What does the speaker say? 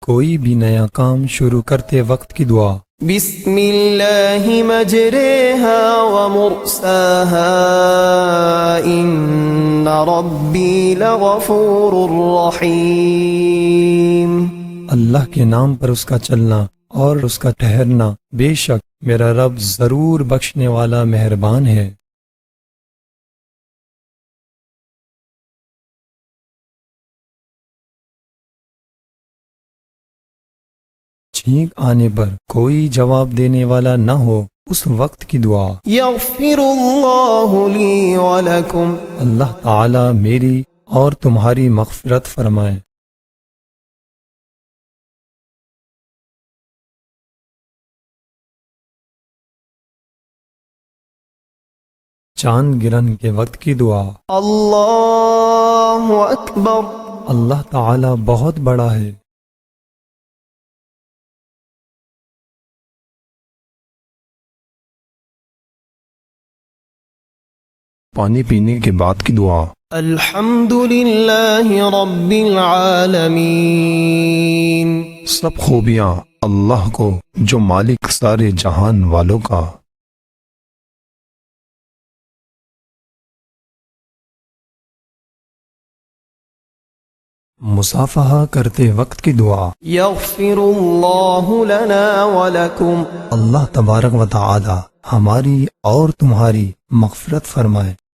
کوئی بھی نیا کام شروع کرتے وقت کی دعا۔ بسم اللہ مجریہا ومرساہا ان ربی لغفور رحیم۔ اللہ کے نام پر اس کا چلنا اور اس کا ٹھہرنا، بے شک میرا رب ضرور بخشنے والا مہربان ہے۔ چھینک آنے پر کوئی جواب دینے والا نہ ہو، اس وقت کی دعا۔ یغفر اللہ لی ولکم۔ اللہ تعالی میری اور تمہاری مغفرت فرمائے۔ چاند گرہن کے وقت کی دعا۔ اللہ اکبر۔ اللہ تعالی بہت بڑا ہے۔ پانی پینے کے بعد کی دعا۔ الحمد للہ رب العالمین۔ سب خوبیاں اللہ کو جو مالک سارے جہان والوں کا۔ مصافحہ کرتے وقت کی دعا۔ یغفر اللہ لنا ولکم۔ اللہ تبارک و تعالی ہماری اور تمہاری مغفرت فرمائے۔